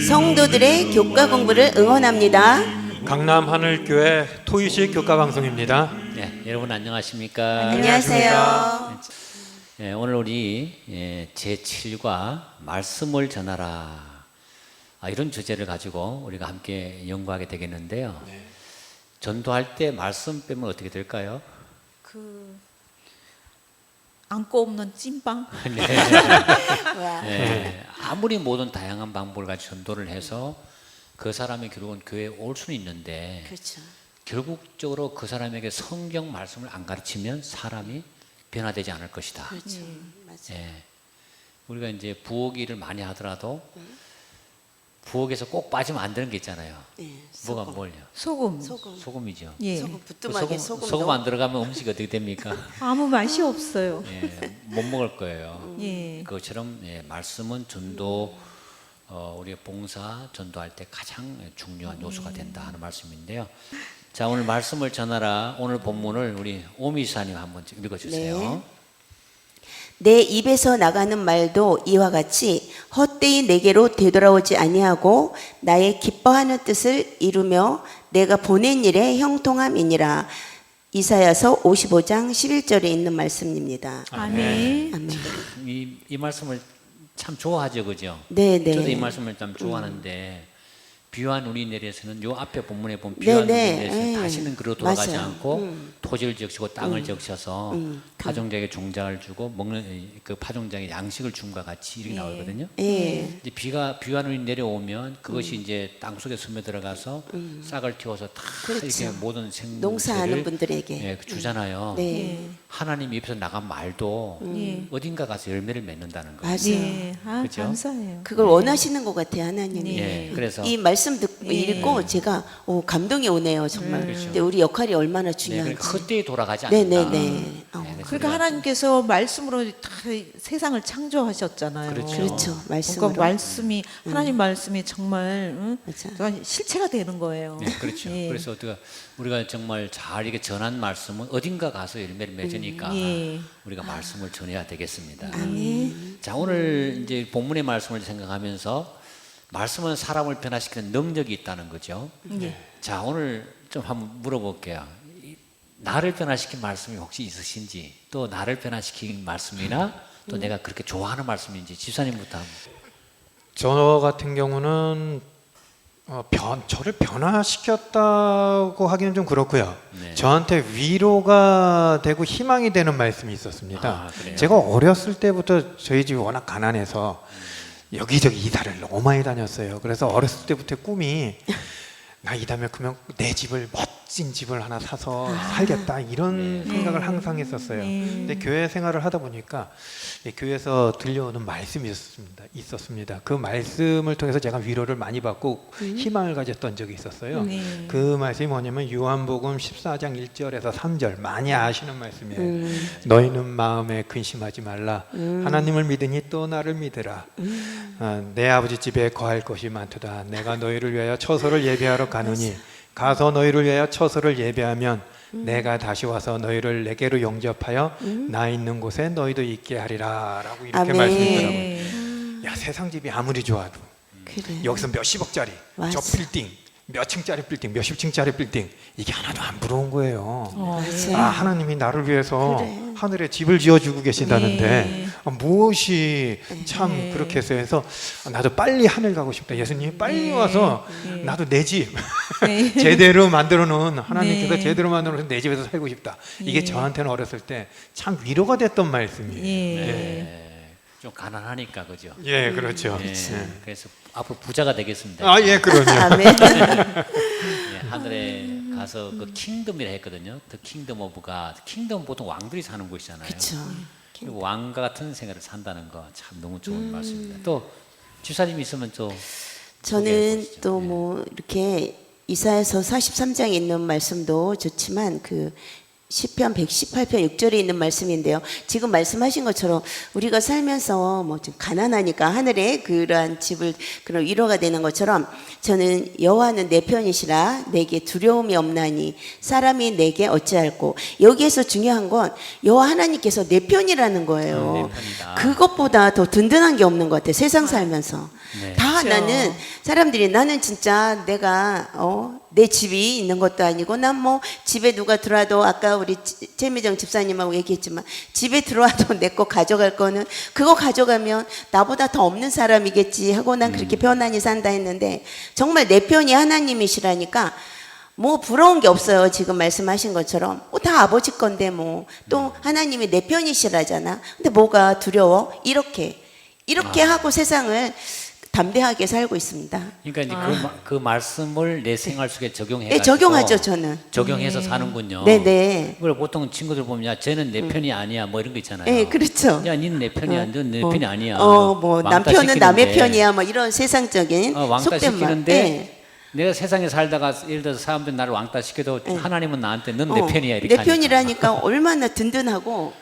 성도들의 교과 공부를 응원합니다. 강남 하늘교회 토의식 교과 방송입니다. 네, 여러분 안녕하십니까? 안녕하세요. 네, 오늘 우리 제7과 말씀을 전하라 이런 주제를 가지고 우리가 함께 연구하게 되겠는데요. 네. 전도할 때 말씀 빼면 어떻게 될까요? 안고 없는 찐빵. 네, 아무리 모든 다양한 방법을 가지고 전도를 해서 그 사람이 결국은 교회에 올 수는 있는데 그렇죠. 결국적으로 그 사람에게 성경 말씀을 안 가르치면 사람이 변화되지 않을 것이다. 그렇죠. 맞아요. 예, 우리가 이제 부엌 일을 많이 하더라도 부엌에서 꼭 빠지면 안 되는 게 있잖아요. 네, 뭐가 소금. 뭘요? 소금. 소금이죠. 예. 소금 부뚜막에 소금 안 들어가면 음식이 어떻게 됩니까? 아무 맛이 없어요. 예, 못 먹을 거예요. 예. 그것처럼 말씀은 전도 우리가 봉사 전도할 때 가장 중요한 요소가 된다 하는 말씀인데요. 자, 오늘 말씀을 전하라. 오늘 본문을 우리 오미사님 한번 읽어주세요. 네. 내 입에서 나가는 말도 이와 같이 헛되이 내게로 되돌아오지 아니하고 나의 기뻐하는 뜻을 이루며 내가 보낸 일에 형통함이니라. 이사야서 55장 11절에 있는 말씀입니다. 아멘. 아멘. 이 말씀을 참 좋아하죠, 그죠? 네, 네. 저도 이 말씀을 참 좋아하는데 비유한 우리 내리에서는 요 앞에 본문에 보면 비유한 네, 우리 네. 내리에서는 다시는 그로 돌아가지 맞아요. 않고 토지를 적시고 땅을 적셔서 파종자에게 종자를 주고 먹는 그 파종자에게 양식을 줌과 같이 이렇게 나오거든요. 예. 이제 비유한 우리 내려오면 그것이 이제 땅 속에 스며 들어가서 싹을 틔워서 다 그렇죠. 이렇게 모든 생물을 농사하는 분들에게. 주잖아요. 네. 하나님 입에서 나간 말도 예. 어딘가 가서 열매를 맺는다는 거예요. 맞아요. 예. 아, 그죠? 감사해요. 그걸 원하시는 것 같아요, 하나님이. 예, 그래서 이 말씀 듣고 읽고 제가 감동이 오네요, 정말. 그렇죠. 근데 우리 역할이 얼마나 네, 중요한지. 그때에 돌아가지 네, 않는다. 네, 네. 그래서 그러니까 우리가 하나님께서 말씀으로 다 세상을 창조하셨잖아요. 그렇죠. 그렇죠. 말씀으로. 그러니까 말씀이 하나님 말씀이 정말 맞아. 정말 실체가 되는 거예요. 네, 그렇죠. 예. 그래서 우리가 정말 잘 이게 전한 말씀은 어딘가 가서 열매를 맺으니까 예. 우리가 말씀을 전해야 되겠습니다. 아멘. 자, 오늘 이제 본문의 말씀을 생각하면서 말씀은 사람을 변화시키는 능력이 있다는 거죠. 예. 자, 오늘 좀 한번 물어볼게요. 나를 변화시킨 말씀이 혹시 있으신지, 또 나를 변화시킨 말씀이나 또 내가 그렇게 좋아하는 말씀인지 집사님부터 한번. 저 같은 경우는 저를 변화시켰다고 하기는 좀 그렇고요. 네. 저한테 위로가 되고 희망이 되는 말씀이 있었습니다. 아, 그래요? 제가 어렸을 때부터 저희 집이 워낙 가난해서 여기저기 이사를 너무 많이 다녔어요. 그래서 어렸을 때부터 꿈이 나 이 다음에 그러면 내 집을 멋진 집을 하나 사서 살겠다 이런 생각을 항상 했었어요. 근데 교회 생활을 하다 보니까 교회에서 들려오는 말씀이 있었습니다. 그 말씀을 통해서 제가 위로를 많이 받고 희망을 가졌던 적이 있었어요. 네. 그 말씀이 뭐냐면 요한복음 14장 1절에서 3절 많이 아시는 말씀이에요. 너희는 마음에 근심하지 말라. 하나님을 믿으니 또 나를 믿으라. 내 아버지 집에 거할 것이 많도다. 내가 너희를 위하여 처소를 예비하러 가느니 가서 너희를 위하여 처소를 예배하면 내가 다시 와서 너희를 내게로 영접하여 나 있는 곳에 너희도 있게 하리라 라고 이렇게 아멘. 말씀했더라고요. 야, 세상 집이 아무리 좋아도 그래. 여기서 몇십억짜리 맞아. 저 빌딩 몇 층짜리 빌딩 몇십 층짜리 빌딩 이게 하나도 안 부러운 거예요. 맞아요. 아, 하나님이 나를 위해서 그래. 하늘에 집을 지어주고 계신다는데 네. 무엇이 참 그렇게 해서 나도 빨리 하늘 가고 싶다. 예수님이 빨리 와서 나도 내 집 네. 제대로 만들어 놓은 하나님께서 네. 제대로 만들어 놓은 내 집에서 살고 싶다. 이게 저한테는 어렸을 때 참 위로가 됐던 말씀이에요. 예. 네, 좀 가난하니까 그죠. 예, 그렇죠. 네, 예. 그래서 앞으로 부자가 되겠습니다. 아, 예, 그럼요. 아멘. 네, 하늘에 가서 그 킹덤이라 했거든요. The Kingdom of God. 킹덤 보통 왕들이 사는 곳이잖아요. 그렇죠. 그리고 왕과 같은 생활을 산다는 거 참 너무 좋은 말씀입니다. 또 집사님이 있으면 또 소개해 저는 보시죠. 또 뭐 이렇게 이사야서 43장에 있는 말씀도 좋지만 그 시편 118편 6절에 있는 말씀인데요. 지금 말씀하신 것처럼 우리가 살면서 뭐 좀 가난하니까 하늘에 그러한 집을 그런 위로가 되는 것처럼 저는 여호와는 내 편이시라 내게 두려움이 없나니 사람이 내게 어찌할꼬. 여기에서 중요한 건 여호와 하나님께서 내 편이라는 거예요. 내 편이다. 그것보다 더 든든한 게 없는 것 같아요. 세상 살면서. 네. 다 그렇죠. 나는 사람들이 나는 진짜 내가 내 집이 있는 것도 아니고 난 뭐 집에 누가 들어와도 아까 우리 최미정 집사님하고 얘기했지만 집에 들어와도 내 거 가져갈 거는 그거 가져가면 나보다 더 없는 사람이겠지 하고 난 그렇게 편안히 산다 했는데 정말 내 편이 하나님이시라니까 뭐 부러운 게 없어요. 지금 말씀하신 것처럼 다 아버지 건데 뭐 또 하나님이 내 편이시라잖아. 근데 뭐가 두려워? 이렇게 하고 세상을 담대하게 살고 있습니다. 그러니까 이제 그 말씀을 내 생활 속에 적용해 네, 적용하죠 저는. 적용해서 사는군요. 네네. 그걸 보통 친구들 보면 야 쟤는 내 편이 아니야 뭐 이런 거 있잖아요. 네, 그렇죠. 야 니는 내 편이야, 너는 내 편이 아니야. 뭐 왕따 남편은 남의 시키는데. 편이야, 뭐 이런 세상적인 왕따 속된 말. 시키는데 네. 내가 세상에 살다가 예를 들어서 사람들이 나를 왕따 시켜도 하나님은 나한테 넌 내 편이야 이렇게 내 하니까. 편이라니까 얼마나 든든하고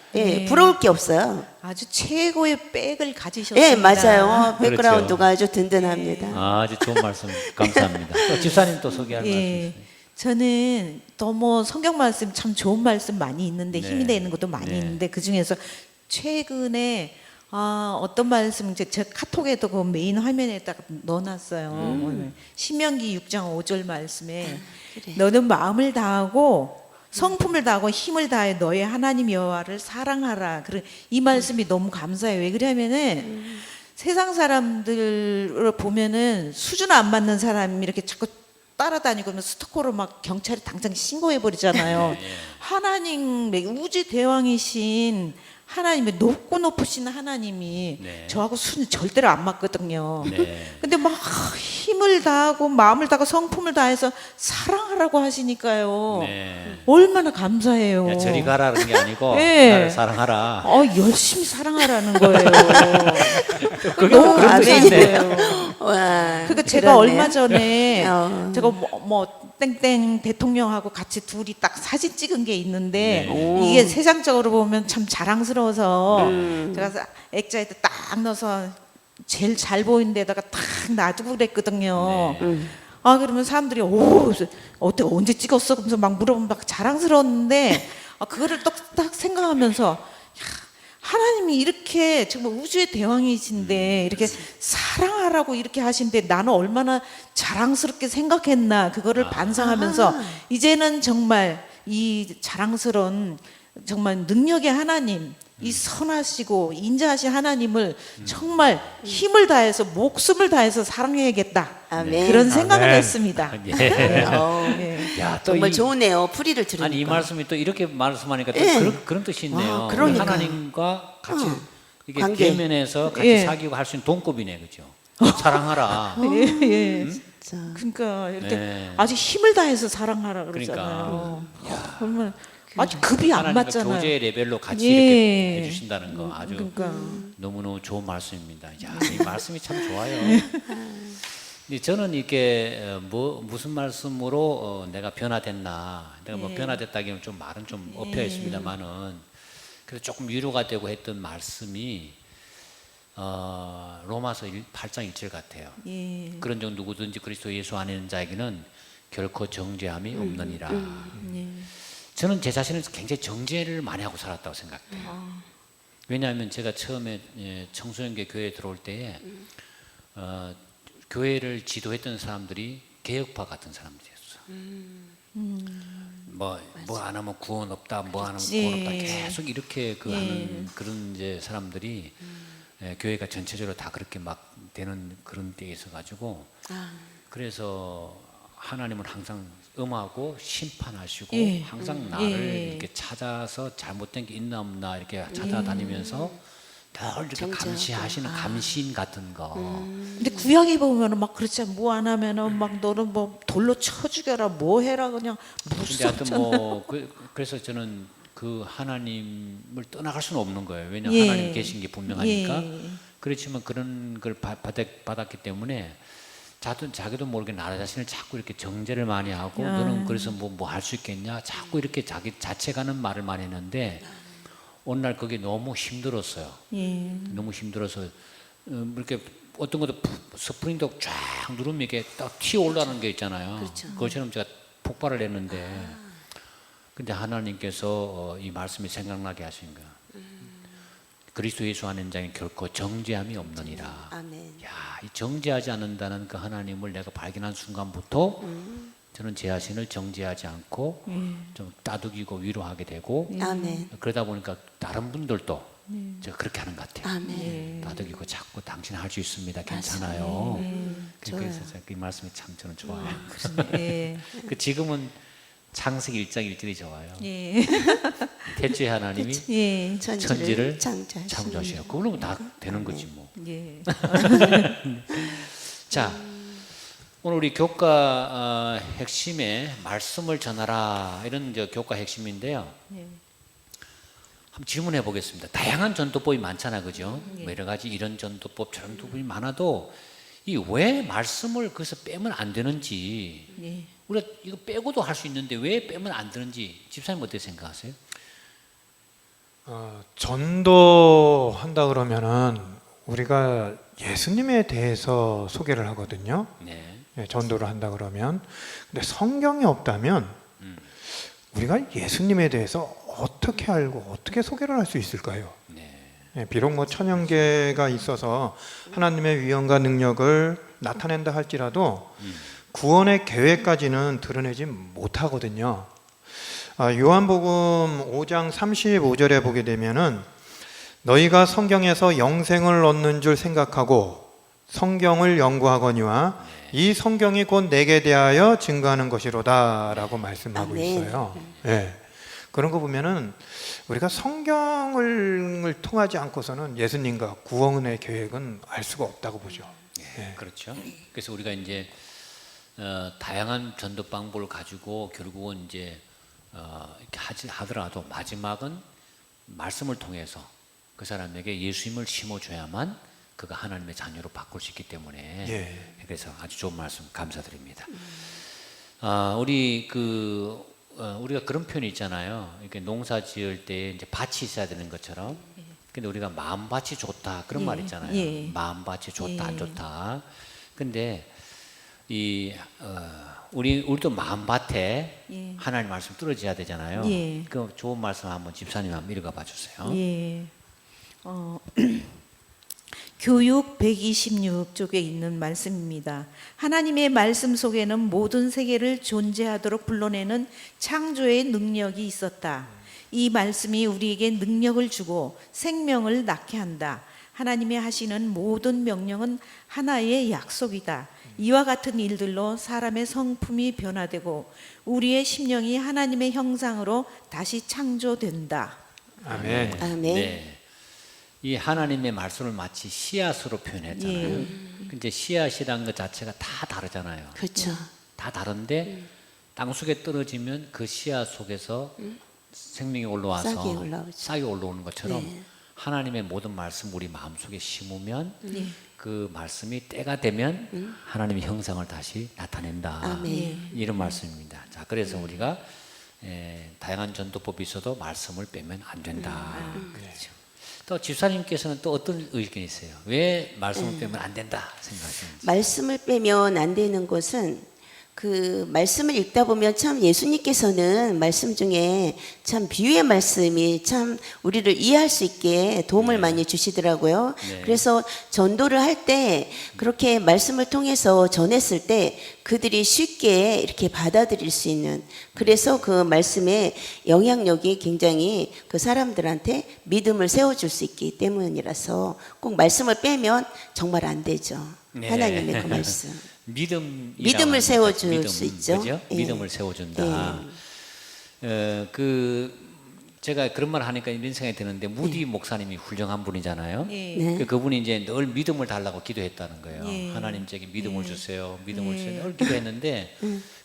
부러울 게 없어요. 아주 최고의 백을 가지셨습니다. 예, 맞아요. 그렇죠. 백그라운드가 아주 든든합니다. 아주 좋은 말씀 감사합니다. 또 집사님 또 소개할 말씀 예. 있으세요? 저는 너무 성경 말씀 참 좋은 말씀 많이 있는데 네. 힘이 되는 것도 많이 네. 있는데 그 중에서 최근에 어떤 말씀 제 카톡에도 그 메인 화면에다가 넣어놨어요. 오늘 신명기 6장 5절 말씀에 너는 마음을 다하고 성품을 다하고 힘을 다해 너의 하나님 여호와를 사랑하라. 그런 이 말씀이 너무 감사해요. 왜 그러냐면은 세상 사람들을 보면은 수준 안 맞는 사람이 이렇게 자꾸 따라다니고 그러면 스토커로 막 경찰에 당장 신고해 버리잖아요. 하나님 우주 대왕이신 하나님의 높고 높으신 하나님이 네. 저하고 수준이 절대로 안 맞거든요. 네. 근데 막 힘을 다하고 마음을 다하고 성품을 다해서 사랑하라고 하시니까요. 네. 얼마나 감사해요. 야, 저리 가라는 게 아니고 네. 나를 사랑하라. 열심히 사랑하라는 거예요. 그게 너무 그런 감사한 뜻인데. 거예요. 와, 그러니까 제가 그러네요. 얼마 전에 어. 제가 뭐 땡땡 대통령하고 같이 둘이 딱 사진 찍은 게 있는데 네. 이게 세상적으로 보면 참 자랑스러워서 제가 액자에다 딱 넣어서 제일 잘 보이는 데다가 딱 놔두고 그랬거든요. 네. 그러면 사람들이 어때 언제 찍었어? 그러면서 막 물어보면 막 자랑스러웠는데 그거를 딱 생각하면서 하나님이 이렇게 정말 우주의 대왕이신데 이렇게 사랑하라고 이렇게 하신데 나는 얼마나 자랑스럽게 생각했나 그거를 반성하면서 이제는 정말 이 자랑스러운 정말 능력의 하나님 이 선하시고 인자하신 하나님을 정말 힘을 다해서 목숨을 다해서 사랑해야겠다 아멘. 그런 생각을 아멘. 했습니다. 예. 야, 또 정말 이- 좋으네요. 풀이를 들으니까. 아니 이 말씀이 또 이렇게 말씀하니까 또 예. 그런 뜻이 있네요. 그러니까. 하나님과 같이 이게 관계. 대면해서 같이 예. 사귀고 할 수 있는 동급이네, 그죠? 사랑하라. 예. 진짜. 그러니까 이렇게 네. 아주 힘을 다해서 사랑하라 그러잖아요. 그러면 아주 급이 안 하나님과 맞잖아요. 교제 레벨로 같이 예. 이렇게 해주신다는 거 아주 그러니까. 너무너무 좋은 말씀입니다. 야, 이 말씀이 참 좋아요. 근데 저는 이게 무슨 말씀으로 내가 변화됐나, 내가 뭐 변화됐다기는 좀 말은 좀 엎여 있습니다만은 그래서 조금 위로가 되고 했던 말씀이 로마서 8장 1절 같아요. 예. 그런 종 누구든지 그리스도 예수 안에 있는 자에게는 결코 정죄함이 없느니라. 예. 저는 제 자신을 굉장히 정죄를 많이 하고 살았다고 생각해요. 왜냐하면 제가 처음에 청소년교 교회에 들어올 때에 교회를 지도했던 사람들이 개혁파 같은 사람들이었어. 뭐 안 하면 구원 없다, 뭐 안 하면 구원 없다, 계속 이렇게 하는 그런 이제 사람들이 교회가 전체적으로 다 그렇게 막 되는 그런 때에 있어 가지고 그래서 하나님은 항상 음하고 심판하시고 예. 항상 나를 예. 이렇게 찾아서 잘못된 게 있나 없나 이렇게 찾아다니면서 늘 이렇게 감시하시는 감시인 같은 거. 근데 구약에 보면은 막 그렇지 뭐 안 하면은 막 너는 뭐 돌로 쳐 죽여라 뭐 해라 그냥 근데 하여튼 무섭잖아. 뭐 그래서 저는 그 하나님을 떠나갈 수는 없는 거예요. 왜냐하면 예. 하나님 계신 게 분명하니까. 예. 그렇지만 그런 걸 받았기 때문에 자기도 모르게 나 자신을 자꾸 이렇게 정죄를 많이 하고 너는 그래서 뭐 할 수 있겠냐 자꾸 이렇게 자기 자책하는 말을 많이 했는데 어느 날 그게 너무 힘들었어요. 예. 너무 힘들어서 이렇게 어떤 것도 스프링도 쫙 누르면 이게 딱 튀어 올라가는 게 있잖아요. 그렇죠. 그것처럼 제가 폭발을 했는데 근데 하나님께서 이 말씀이 생각나게 하신 거예요. 그리스도 예수 아는 자는 결코 정죄함이 없느니라. 아멘. 야, 이 정죄하지 않는다는 그 하나님을 내가 발견한 순간부터 저는 제 자신을 정죄하지 않고 좀 따뜻이고 위로하게 되고 아멘. 그러다 보니까 다른 분들도 제가 그렇게 하는 것 같아요. 아멘. 따뜻이고 자꾸 당신 할 수 있습니다. 괜찮아요. 그래서 좋아요. 이 말씀이 참 저는 좋아요. 예. 그 지금은 창세기 1장 1절이 좋아요. 예. 태초에 하나님이 예. 천지를 창조하시고. 창조하셔요. 그러면 다 되는 거지 뭐. 예. 자, 오늘 우리 교과 핵심에 말씀을 전하라 이런 이제 교과 핵심인데요. 예. 한번 질문해 보겠습니다. 다양한 전도법이 많잖아, 그죠? 뭐 여러 가지 이런 전도법, 저런 전도법이 많아도 이 왜 말씀을 거기서 빼면 안 되는지 예. 우리가 이거 빼고도 할 수 있는데 왜 빼면 안 되는지 집사님 어떻게 생각하세요? 전도한다 그러면은 우리가 예수님에 대해서 소개를 하거든요. 네. 예, 전도를 한다 그러면. 근데 성경이 없다면 우리가 예수님에 대해서 어떻게 알고 어떻게 소개를 할 수 있을까요? 네. 예, 비록 뭐 천연계가 있어서 하나님의 위엄과 능력을 나타낸다 할지라도 구원의 계획까지는 드러내지 못하거든요. 요한복음 5장 35절에 보게 되면은 너희가 성경에서 영생을 얻는 줄 생각하고 성경을 연구하거니와 이 성경이 곧 내게 대하여 증거하는 것이로다라고 말씀하고 아멘. 있어요. 예. 그런 거 보면은 우리가 성경을 통하지 않고서는 예수님과 구원의 계획은 알 수가 없다고 보죠. 예. 그렇죠. 그래서 우리가 이제 다양한 전도 방법을 가지고 결국은 이제 이렇게 하더라도 마지막은 말씀을 통해서 그 사람에게 예수님을 심어줘야만 그가 하나님의 자녀로 바꿀 수 있기 때문에 예. 그래서 아주 좋은 말씀 감사드립니다. 우리가 그런 표현이 있잖아요. 이렇게 농사 지을 때 이제 밭이 있어야 되는 것처럼. 근데 우리가 마음밭이 좋다 그런 예. 말 있잖아요. 예. 마음밭이 좋다 안 예. 좋다. 근데 우리도 마음밭에 예. 하나님 말씀 떨어져야 되잖아요. 예. 그 좋은 말씀 한번 집사님 한번 읽어봐 주세요. 예. 교육 126쪽에 있는 말씀입니다. 하나님의 말씀 속에는 모든 세계를 존재하도록 불러내는 창조의 능력이 있었다. 이 말씀이 우리에게 능력을 주고 생명을 낳게 한다. 하나님이 하시는 모든 명령은 하나의 약속이다. 이와 같은 일들로 사람의 성품이 변화되고 우리의 심령이 하나님의 형상으로 다시 창조된다. 아멘. 아멘. 네. 이 하나님의 말씀을 마치 씨앗으로 표현했잖아요. 근데 씨앗이란 것 자체가 다 다르잖아요. 그렇죠. 다 다른데 땅 속에 떨어지면 그 씨앗 속에서 생명이 올라와서 싹이 올라오죠. 싹이 올라오는 것처럼 네. 하나님의 모든 말씀 우리 마음속에 심으면 네. 그 말씀이 때가 되면 하나님의 형상을 다시 나타낸다. 아멘. 이런 말씀입니다. 자, 그래서 우리가 다양한 전도법이 있어도 말씀을 빼면 안 된다. 그렇죠. 또 집사님께서는 또 어떤 의견이 있어요? 왜 말씀을 빼면 안 된다 생각하시는지? 말씀을 빼면 안 되는 것은 그 말씀을 읽다 보면 참 예수님께서는 말씀 중에 참 비유의 말씀이 참 우리를 이해할 수 있게 도움을 많이 주시더라고요. 네. 그래서 전도를 할 때 그렇게 말씀을 통해서 전했을 때 그들이 쉽게 이렇게 받아들일 수 있는, 그래서 그 말씀의 영향력이 굉장히 그 사람들한테 믿음을 세워줄 수 있기 때문이라서 꼭 말씀을 빼면 정말 안 되죠. 네. 하나님의 그 말씀. 믿음을 세워줄 수 있죠. 그죠? 예. 믿음을 세워준다. 그 제가 그런 말 하니까 이런 생각이 드는데 무디 목사님이 훌륭한 분이잖아요. 예. 네. 그분이 이제 늘 믿음을 달라고 기도했다는 거예요. 예. 하나님 제게 믿음을 예. 주세요. 믿음을 주세요. 늘 기도했는데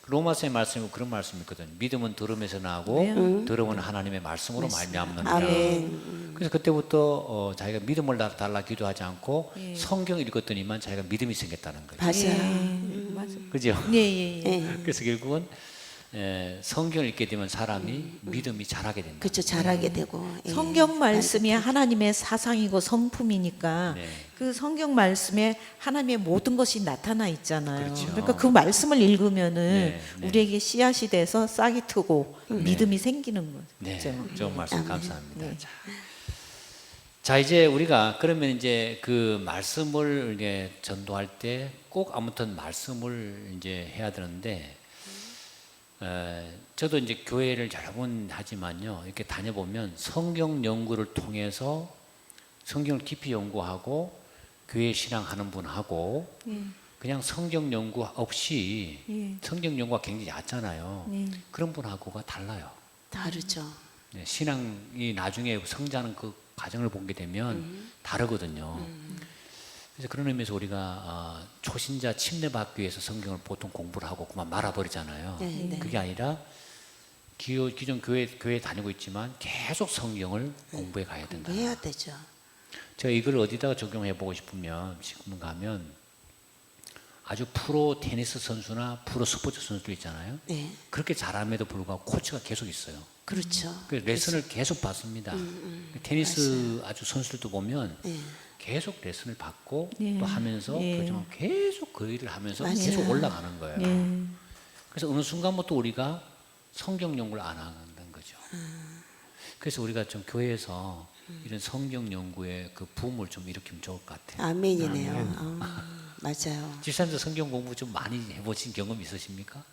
로마서의 말씀에 그런 말씀이 있거든요. 믿음은 들음에서 나고 들음은 하나님의 말씀으로 말미암느니라. 아멘. 그래서 그때부터 자기가 믿음을 달라 기도하지 않고 성경 읽었더니만 자기가 믿음이 생겼다는 거예요. 맞아요. 맞아. 그죠? 예, 예, 예. 예. 그래서 결국은 성경을 읽게 되면 사람이 믿음이 자라게 된다. 그렇죠. 잘하게 되고. 예. 성경 말씀이 하나님의 사상이고 성품이니까 네. 그 성경 말씀에 하나님의 모든 것이 나타나 있잖아요. 그렇죠. 그러니까 그 말씀을 읽으면은 네, 네. 우리에게 씨앗이 돼서 싹이 트고 믿음이 생기는 네, 거죠. 좋은 말씀 아멘. 감사합니다. 네. 자, 이제 우리가 그러면 이제 그 말씀을 이제 전도할 때 꼭 아무튼 말씀을 이제 해야 되는데, 저도 이제 교회를 여러 번 하지만요, 이렇게 다녀보면 성경 연구를 통해서 성경을 깊이 연구하고 교회 신앙하는 분하고 그냥 성경 연구 없이 예. 성경 연구가 굉장히 얕잖아요. 예. 그런 분하고가 달라요. 다르죠. 네, 신앙이 나중에 성장하는 그 과정을 보게 되면 다르거든요. 그래서 그런 의미에서 우리가 초신자 침례받기 위해서 성경을 보통 공부를 하고 그만 말아버리잖아요. 네, 네. 그게 아니라 기존 교회 다니고 있지만 계속 성경을 공부해 가야 된다. 해야 되죠. 제가 이걸 어디다가 적용해 보고 싶으면 지금 가면 아주 프로 테니스 선수나 프로 스포츠 선수들 있잖아요. 네. 그렇게 잘함에도 불구하고 코치가 계속 있어요. 그렇죠. 그 레슨을 계속 받습니다. 테니스 아주 선수들도 보면 예. 계속 레슨을 받고 예. 또 하면서 예. 그렇지만 계속 그 일을 하면서 맞아요. 계속 올라가는 거예요. 예. 그래서 어느 순간부터 우리가 성경 연구를 안 한다는 거죠. 그래서 우리가 좀 교회에서 이런 성경 연구에 그 붐을 좀 일으키면 좋을 것 같아요. 아멘이네요. 맞아요. 집사님도 성경 공부 좀 많이 해보신 경험 있으십니까?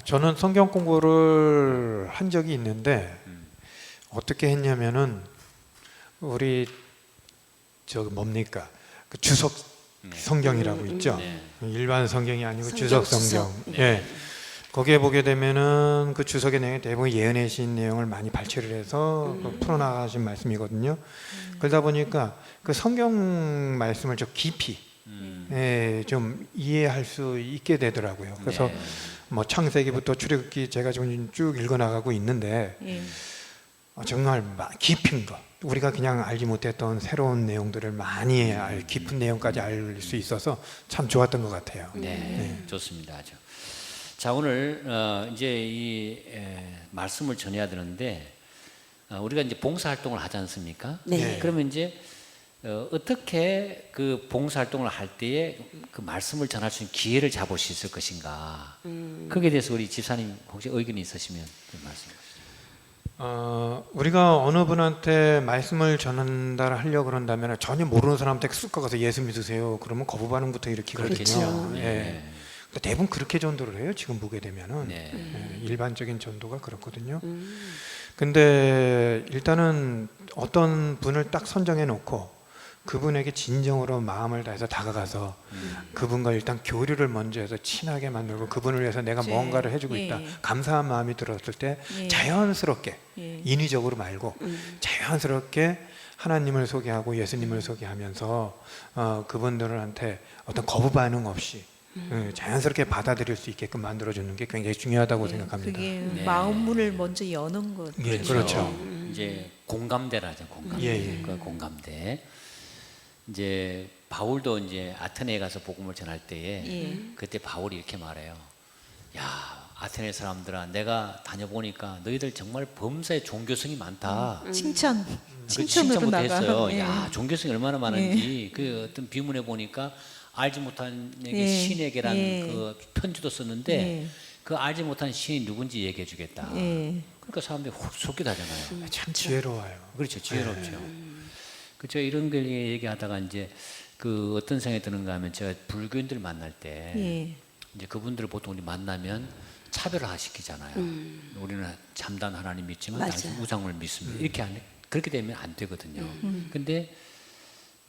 저는 성경 공부를 한 적이 있는데 어떻게 했냐면은 우리 뭡니까 그 주석 성경이라고 있죠. 네. 일반 성경이 아니고 성경, 주석 성경. 주석. 예. 거기에 보게 되면은 그 주석의 내용이 대부분 예언의 신 내용을 많이 발췌를 해서 풀어나가신 말씀이거든요. 그러다 보니까 그 성경 말씀을 좀 깊이 좀 이해할 수 있게 되더라고요. 그래서 네. 뭐 창세기부터 출애굽기 제가 지금 쭉 읽어나가고 있는데 예. 정말 깊은 거 우리가 그냥 알지 못했던 새로운 내용들을 많이 깊은 내용까지 알 수 있어서 참 좋았던 것 같아요. 네, 좋습니다. 아주. 자, 오늘 이제 말씀을 전해야 되는데 우리가 이제 봉사 활동을 하지 않습니까? 네. 그러면 이제 어떻게 그 봉사 활동을 할 때에 그 말씀을 전할 수 있는 기회를 잡을 수 있을 것인가? 거기에 대해서 우리 집사님 혹시 의견이 있으시면 좀 말씀해 주시죠. 우리가 어느 분한테 말씀을 전달하려고 그런다면 전혀 모르는 사람한테 쑥 가서 예수 믿으세요. 그러면 거부 반응부터 일으키거든요. 그렇죠. 예. 근데 대부분 그렇게 전도를 해요. 지금 보게 되면은 네. 일반적인 전도가 그렇거든요. 근데 일단은 어떤 분을 딱 선정해 놓고 그분에게 진정으로 마음을 다해서 다가가서 그분과 일단 교류를 먼저 해서 친하게 만들고 그분을 위해서 내가 네. 뭔가를 해주고 예. 있다 감사한 마음이 들었을 때 예. 자연스럽게 예. 인위적으로 말고 자연스럽게 하나님을 소개하고 예수님을 소개하면서 그분들한테 어떤 거부 반응 없이 자연스럽게 받아들일 수 있게끔 만들어주는 게 굉장히 중요하다고 생각합니다. 그게 네. 마음 문을 먼저 여는 것. 예, 그렇죠. 이제 공감대라죠, 공감대. 예, 예. 그 공감대. 이제 바울도 이제 아테네에 가서 복음을 전할 때에 예. 그때 바울이 이렇게 말해요. 야, 아테네 사람들아, 내가 다녀보니까 너희들 정말 범사에 종교성이 많다. 칭찬. 그 칭찬으로 칭찬부터 나가. 했어요. 예. 야, 종교성이 얼마나 많은지. 그 어떤 비문에 보니까 알지 못한 예. 신에게란 예. 그 편지도 썼는데 예. 그 알지 못한 신이 누군지 얘기해 주겠다. 예. 그러니까 사람들이 속기다잖아요. 참 지혜로워요. 그렇죠. 지혜롭죠. 그렇죠. 이런 걸 얘기하다가 이제 그 어떤 생각이 드는가 하면 제가 불교인들 만날 때 예. 이제 그분들을 보통 우리 만나면 차별화 시키잖아요. 우리는 참단 하나님 믿지만 맞아요. 당신 우상을 믿습니다. 이렇게 그렇게 되면 안 되거든요. 근데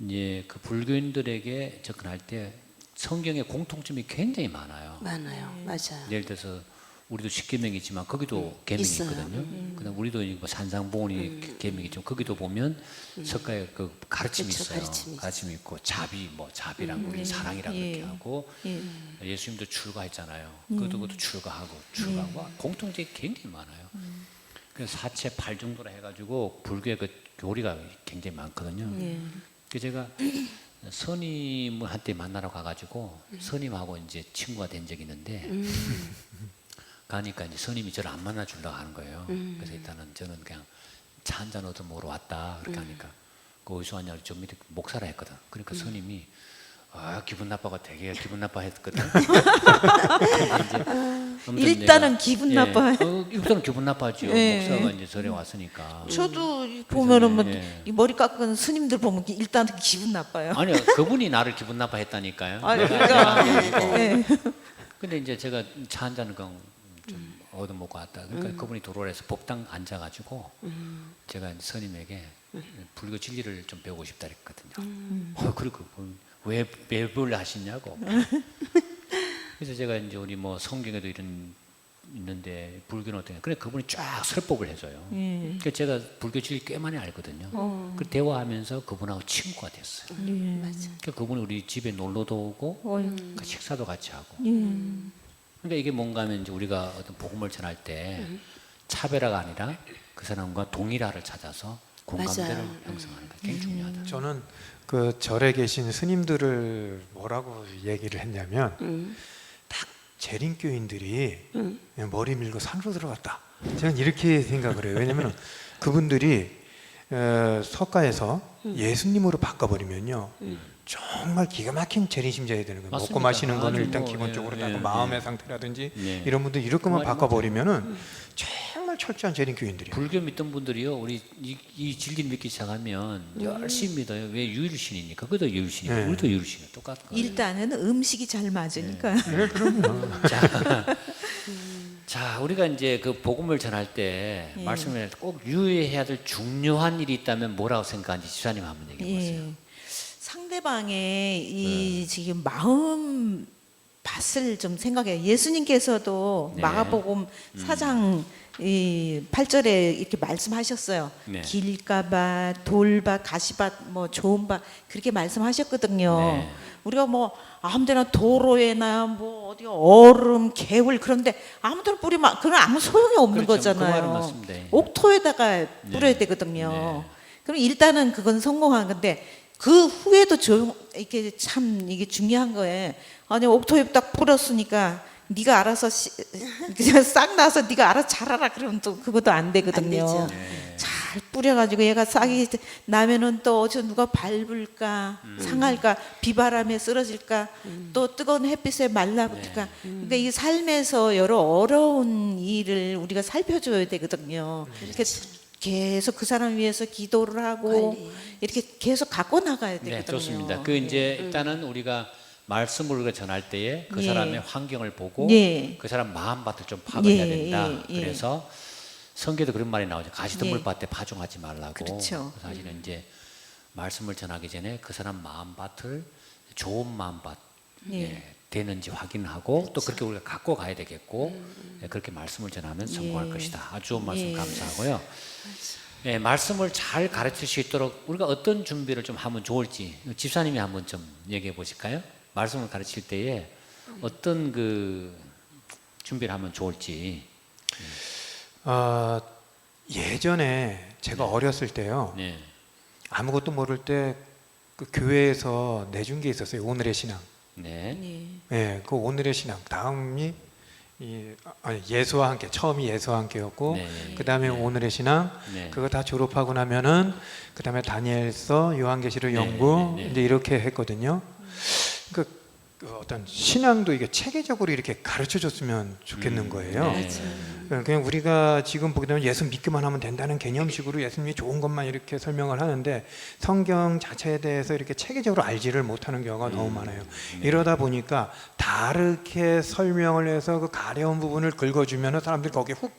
이제 그 불교인들에게 접근할 때 성경의 공통점이 굉장히 많아요. 많아요. 맞아요. 예를 들어서 우리도 십계명이지만 거기도 계명이 있어요. 있거든요. 그다음 우리도 뭐 산상보훈이 계명이죠. 거기도 보면 석가의 그 가르침이 그쵸, 있어요. 가르침이 있어요. 가르침이 있고 자비 뭐 자비랑 우리 사랑이랑 예. 그렇게 하고 예. 예수님도 출가했잖아요. 그것도 출가하고 공통점이 굉장히 많아요. 그래서 사체 8 정도라 해가지고 불교의 그 교리가 굉장히 많거든요. 그래서 제가 스님한테 만나러 가가지고 스님하고 이제 친구가 된 적이 있는데 가니까 이제 스님이 저를 안 만나 주려고 하는 거예요. 그래서 일단은 저는 그냥 차 한잔 얻어 먹으러 왔다 그렇게 하니까 그 어디서 왔냐 저 밑에 목사라 했거든. 그러니까 스님이 기분 나빠가 되게 기분 나빠했거든. 일단은 기분 나빠요. 일단은 기분 나빠죠. 예. 목사가 이제 절에 왔으니까. 저도 보면은 뭐 예. 이 머리 깎은 스님들 보면 일단 기분 나빠요. 아니요, 그분이 나를 기분 나빠했다니까요. 그러니까 예. 근데 이제 제가 차 한 잔을 좀 얻어먹고 왔다. 그러니까 그분이 도로에서 복당 앉아가지고 제가 이제 스님에게 불교 진리를 좀 배우고 싶다 그랬거든요. 그리고 왜 배불러 하시냐고. 그래서 제가 이제 우리 뭐 성경에도 이런 있는데 불교는 어떻게? 그래 그분이 쫙 설법을 해줘요. 그래서 제가 불교 진리 꽤 많이 알거든요. 그 대화하면서 그분하고 친구가 됐어요. 그러니까 그분이 우리 집에 놀러도 오고 그 식사도 같이 하고. 그러니까 이게 뭔가 하면 이제 우리가 어떤 복음을 전할 때 차별화가 아니라 그 사람과 동일화를 찾아서 공감대를 맞아요. 형성하는 게 굉장히 중요하다. 저는 그 절에 계신 스님들을 뭐라고 얘기를 했냐면 딱 재림교인들이 그냥 머리 밀고 산으로 들어갔다. 저는 이렇게 생각을 해요. 왜냐하면 그분들이 석가에서 예수님으로 바꿔버리면요. 정말 기가 막힌 재림심자야 되는 거예요. 먹고 맞습니다. 마시는 거는 아주 일단 뭐, 기본적으로 예, 다 예, 마음의 예. 상태라든지 예. 이런 분들 이럴 것만 맞아요. 바꿔버리면은 정말 철저한 재림교인들이에요. 불교 믿던 분들이요, 우리 이 진리 믿기 시작하면 열심히 믿어요. 왜 유일신이니까? 그도 유일신이고, 네. 우리도 유일신이에요. 똑같은 거예요. 일단은 음식이 잘 맞으니까. 자, 우리가 이제 그 복음을 전할 때 말씀을 꼭 유의해야 될 중요한 일이 있다면 뭐라고 생각하는지 지사님 한번 얘기해 보세요. 예. 상대방의 이 지금 마음 밭을 좀 생각해요. 예수님께서도 네. 마가복음 4장 이 8절에 이렇게 말씀하셨어요. 네. 길가밭, 돌밭, 가시밭, 뭐 좋은 밭 그렇게 말씀하셨거든요. 네. 우리가 뭐 아무데나 도로에나 뭐 어디 얼음, 개울 그런데 아무데나 뿌리면 그건 아무 소용이 없는 그렇죠. 그 말은 거잖아요. 맞습니다. 옥토에다가 뿌려야 네. 되거든요. 네. 그럼 일단은 그건 성공한 건데 그 후에도 이게 참 이게 중요한 거예요. 아니 옥토에 딱 뿌렸으니까 네가 알아서 그냥 싹 나서 네가 알아서 자라라 그러면 또 그것도 안 되거든요. 안 되죠. 잘 뿌려가지고 얘가 싹이 나면은 또 어디서 누가 밟을까 상할까 비바람에 쓰러질까 또 뜨거운 햇빛에 말라붙을까. 그러니까 이 삶에서 여러 어려운 일을 우리가 살펴줘야 되거든요. 이렇게 계속 그 사람 위해서 기도를 하고 관리. 이렇게 계속 갖고 나가야 되거든요. 네, 좋습니다. 그 이제 일단은 우리가 말씀을 우리가 전할 때에 그 예. 사람의 환경을 보고 예. 그 사람 마음밭을 좀 파악해야 예, 된다. 예, 예. 그래서 성경에도 그런 말이 나오죠. 가시덤불 예. 밭에 파종하지 말라고. 그렇죠. 사실은 이제 말씀을 전하기 전에 그 사람 마음밭을 좋은 마음밭 예. 되는지 확인하고 또 그렇게 우리가 갖고 가야 되겠고 그렇게 말씀을 전하면 성공할 예. 것이다. 아주 좋은 말씀 예. 감사하고요. 예, 말씀을 잘 가르칠 수 있도록 우리가 어떤 준비를 좀 하면 좋을지 집사님이 한번 좀 얘기해 보실까요? 말씀을 가르칠 때에 어떤 그 준비를 하면 좋을지. 예전에 제가 어렸을 때요. 네. 아무것도 모를 때 그 교회에서 내준 게 있었어요. 오늘의 신앙. 네. 예, 그 오늘의 신앙. 다음이 예수와 함께. 처음이 예수와 함께였고, 네. 그 다음에 오늘의 신앙. 네. 그거 다 졸업하고 나면은 그 다음에 다니엘서, 요한계시록 연구 네. 이제 이렇게 했거든요. 그 어떤 신앙도 이게 체계적으로 이렇게 가르쳐 줬으면 좋겠는 거예요. 네. 그냥 우리가 지금 보게 되면 예수 믿기만 하면 된다는 개념식으로 예수님이 좋은 것만 이렇게 설명을 하는데 성경 자체에 대해서 이렇게 체계적으로 알지를 못하는 경우가 너무 많아요. 이러다 보니까 다르게 설명을 해서 그 가려운 부분을 긁어주면 사람들이 거기에 훅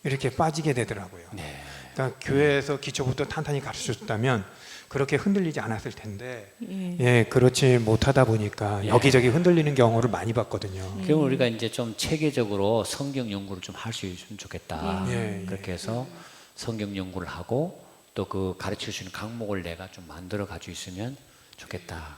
이렇게 빠지게 되더라고요. 네. 그러니까 교회에서 기초부터 탄탄히 가르쳐 줬다면 그렇게 흔들리지 않았을 텐데 예, 그렇지 못하다 보니까 여기저기 흔들리는 경우를 많이 봤거든요. 그럼 우리가 이제 좀 체계적으로 성경 연구를 좀 할 수 있으면 좋겠다. 예. 그렇게 해서 성경 연구를 하고 또 그 가르칠 수 있는 과목을 내가 좀 만들어 가지고 있으면 좋겠다.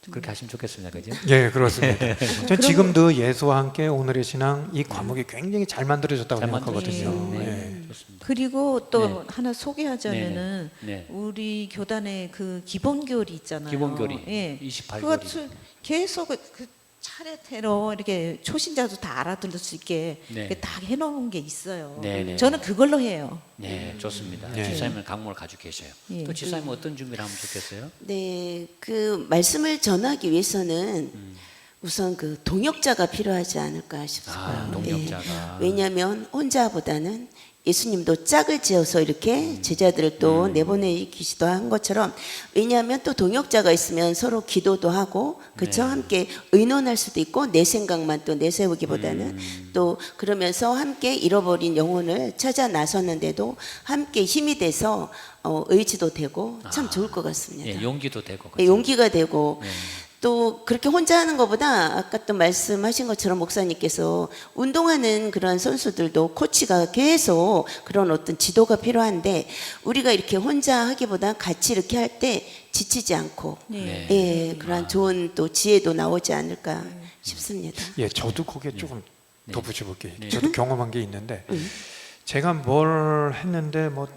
그렇게 하시면 좋겠습니다. 그죠? 예, 그렇습니다. 전 지금도 예수와 함께 오늘의 신앙 이 과목이 굉장히 잘 만들어졌다고 잘 생각하거든요. 만들어졌어요. 예. 네. 좋습니다. 그리고 또 네. 하나 소개하자면은 네. 우리 교단의 그 기본교리 있잖아요. 기본교리 예. 28교리. 그것을 계속 그 차례대로 이렇게 초신자도 다 알아들을 수 있게 네. 이렇게 딱 해놓은 게 있어요. 네. 저는 그걸로 해요. 네, 좋습니다. 네. 집사님은 강목을 가지고 계셔요. 예. 또 집사님은 어떤 준비를 하면 좋겠어요? 네, 그 말씀을 전하기 위해서는 우선 그 동역자가 필요하지 않을까 싶어요. 아, 동역자가. 왜냐하면 혼자보다는 예수님도 짝을 지어서 이렇게 제자들을 또 내보내기도 한 것처럼, 왜냐하면 또 동역자가 있으면 서로 기도도 하고 그쵸, 네. 함께 의논할 수도 있고 내 생각만 또 내세우기보다는 또 그러면서 함께 잃어버린 영혼을 찾아 나섰는데도 함께 힘이 돼서 의지도 되고 참 좋을 것 같습니다. 예, 용기도 되고. 예, 그죠? 용기가 되고 네. 또 그렇게 혼자 하는 것보다 아까 또 말씀하신 것처럼 목사님께서 운동하는 그런 선수들도 코치가 계속 그런 어떤 지도가 필요한데, 우리가 이렇게 혼자 하기보다 같이 이렇게 할 때 지치지 않고 네. 예, 그런 좋은 또 지혜도 나오지 않을까 싶습니다. 예, 저도 거기에 조금 네. 덧붙여볼게요. 네. 저도 경험한 게 있는데 제가 뭘 했는데 뭐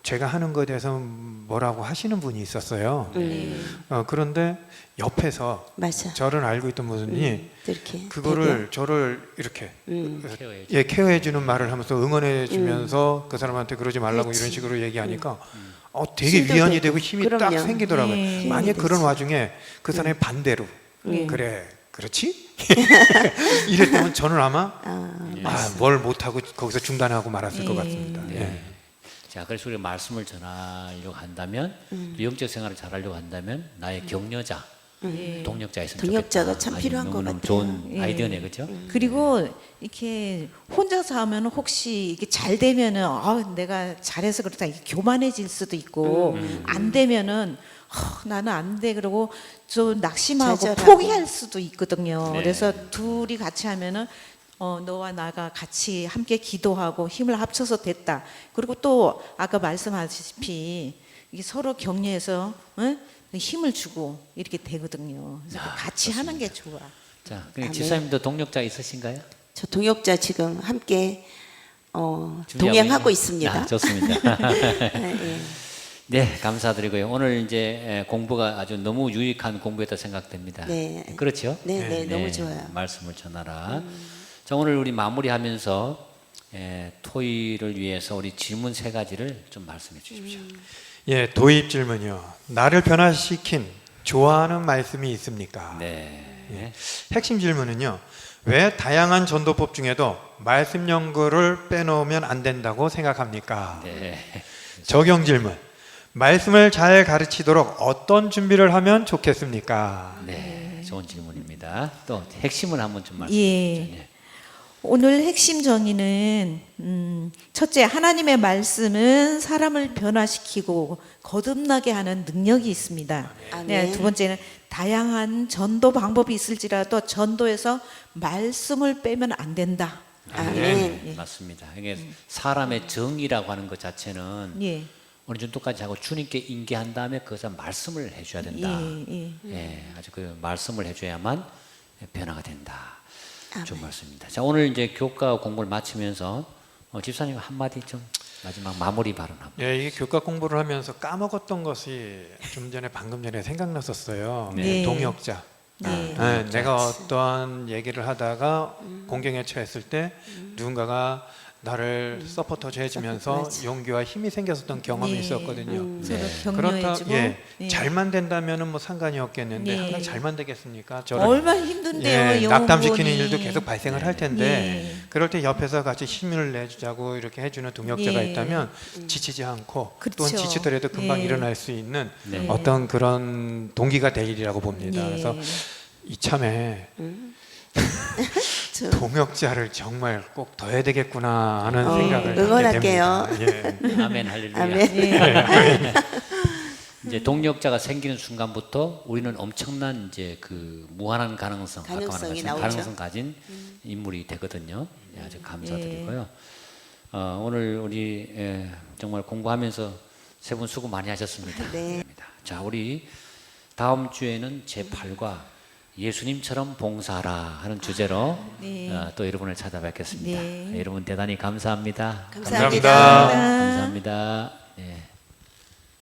제가 하는 거에 대해서 뭐라고 하시는 분이 있었어요. 그런데 옆에서 맞아. 저를 알고 있던 분이 또 이렇게 그거를 저를 이렇게 케어해 예, 케어해 주는 말을 하면서 응원해 주면서 그 사람한테 그러지 말라고 그렇지. 이런 식으로 얘기하니까 되게 힘도 위안이 되고. 되고 힘이 딱 그럼요. 생기더라고요. 네. 만약 힘이 그런 되지. 와중에 그 사람이 반대로 그래 그렇지? 이랬다면 저는 아마 뭘 못하고 거기서 중단하고 말았을 것 같습니다. 예. 자, 그래서 우리가 말씀을 전하려고 한다면, 또 영적 생활을 잘하려고 한다면 나의 격려자, 동역자 있으면 동역자가 좋겠다. 참 아니, 필요한 것 너무너무 같아요. 좋은 아이디어네, 그죠? 그리고 이렇게 혼자서 하면 혹시 이게 잘 되면은 내가 잘해서 그렇다 이게 교만해질 수도 있고, 안 되면은 나는 안 돼 그러고 좀 낙심하고 좌절하고. 포기할 수도 있거든요. 네. 그래서 둘이 같이 하면은 너와 나가 같이 함께 기도하고 힘을 합쳐서 됐다. 그리고 또 아까 말씀하셨다시피 이게 서로 격려해서 힘을 주고 이렇게 되거든요. 그래서 같이 하는 게 좋아. 자, 아멘. 집사님도 동역자 있으신가요? 저 동역자 지금 함께 준비하고 동행하고 있- 있습니다. 아, 좋습니다. 예. 네, 감사드리고요. 오늘 이제 공부가 아주 너무 유익한 공부였다 생각됩니다. 네. 그렇죠? 네, 너무 좋아요. 말씀을 전하라. 자, 오늘 우리 마무리하면서 토의를 위해서 우리 질문 3가지를 좀 말씀해 주십시오. 예, 도입 질문이요. 나를 변화시킨 좋아하는 말씀이 있습니까? 네. 핵심 질문은요. 왜 다양한 전도법 중에도 말씀 연구를 빼놓으면 안 된다고 생각합니까? 네. 적용 질문. 말씀을 잘 가르치도록 어떤 준비를 하면 좋겠습니까? 네. 좋은 질문입니다. 또 핵심을 한번 좀 말씀해 예. 주시죠. 네. 오늘 핵심 정의는 첫째, 하나님의 말씀은 사람을 변화시키고 거듭나게 하는 능력이 있습니다. 아멘. 네, 두 번째는 다양한 전도 방법이 있을지라도 전도에서 말씀을 빼면 안 된다. 아멘. 맞습니다. 이게 사람의 정의라고 하는 것 자체는 예, 어느 정도까지 하고 주님께 인계한 다음에 그것을 말씀을 해줘야 된다. 예. 예, 아주 그 말씀을 해줘야만 변화가 된다. 아멘. 좋은 말씀입니다. 자, 오늘 이제 교과 공부를 마치면서 집사님 한마디 좀 마지막 마무리 발언하고. 예, 이게 교과 공부를 하면서 까먹었던 것이 방금 전에 생각났었어요. 네. 동역자. 네. 내가 어떠한 얘기를 하다가 공경에 처했을 때 누군가가 나를 서포터즈 해주면서 맞아. 용기와 힘이 생겼었던 경험이 네. 있었거든요. 서로 그렇다, 격려해주고. 예, 네. 잘만 된다면은 뭐 상관이 없겠는데 네. 항상 잘만 되겠습니까? 저는 얼마나 힘든데요. 예, 영혼이. 낙담시키는 일도 계속 발생을 할 텐데 네. 그럴 때 옆에서 같이 힘을 내주자고 이렇게 해주는 동역자가 예. 있다면 지치지 않고 그렇죠. 또는 지치더라도 금방 예. 일어날 수 있는 네. 어떤 그런 동기가 되리라고 봅니다. 예. 그래서 이참에 동역자를 정말 꼭 더 해야 되겠구나 하는 생각을 응원할게요. 갖게 됩니다. 예. 아멘 할렐루야. 아멘. 예. 이제 동력자가 생기는 순간부터 우리는 엄청난 이제 그 무한한 가능성, 아까 말한 가능성이 것처럼 나오죠. 가능성 가진 인물이 되거든요. 예, 아주 감사드리고요. 오늘 우리 정말 공부하면서 세 분 수고 많이 하셨습니다. 네. 자, 우리 다음 주에는 제8과 예수님처럼 봉사하라 하는 주제로 네. 또 여러분을 찾아뵙겠습니다. 네. 여러분 대단히 감사합니다. 감사합니다. 감사합니다. 감사합니다. 네.